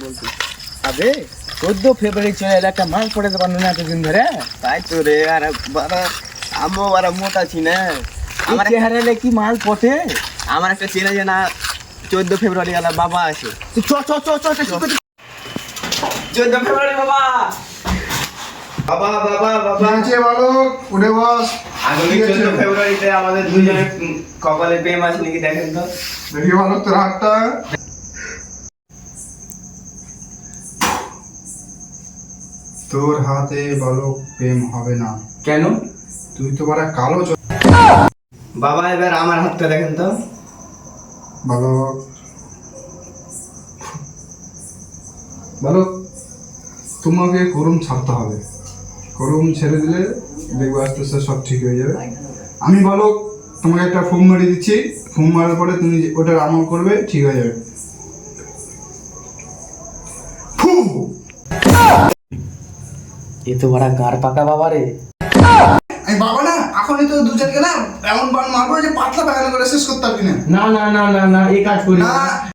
বলছি। আবে 14 ফেব্রুয়ারি চলে এলো, একটা মাল পড়াতে পারলো না এতদিন ধরে। তাই তো রে, আর বাবা আমও আর মোটা আছি না। আমার চেহারা কি মাল পটে? আমার একটা চেনা জানা 14 ফেব্রুয়ারি গেল বাবা আছে। চ চ চ চ চ 14 ফেব্রুয়ারি বাবা, বাবা বাবা বাবা বালক উঠে বস। আগামী 14 ফেব্রুয়ারিতে আমাদের দুজনের কপালে প্রেম আছে নাকি দেখেন তো। দেখি বালক তোর হাতটা। তোর হাতে বালক প্রেম হবে না। কেন? তুই তো বড় কালো বাবা এবার আমার হাতটা দেখেন তো। বালক, বালক তোমাকে করুম ছাড়তে হবে। করুম ছেড়ে দিলে দেখবো আস্তে আস্তে সব ঠিক হয়ে যাবে। আমি বালক তোমাকে একটা ফোন মেরে দিচ্ছি, ফোন মারার পরে তুমি ওটার আমল করবে, ঠিক হয়ে যাবে। ফু! এ তো বড় গার পাকা বাবা রে। এই বাবা না, এখনই তো দু চারকে না এমন বান মারবো যে পাতলা পায়খানা করে শেষ করতে পারবি না। না না না না না, এই কাজ করি না। না।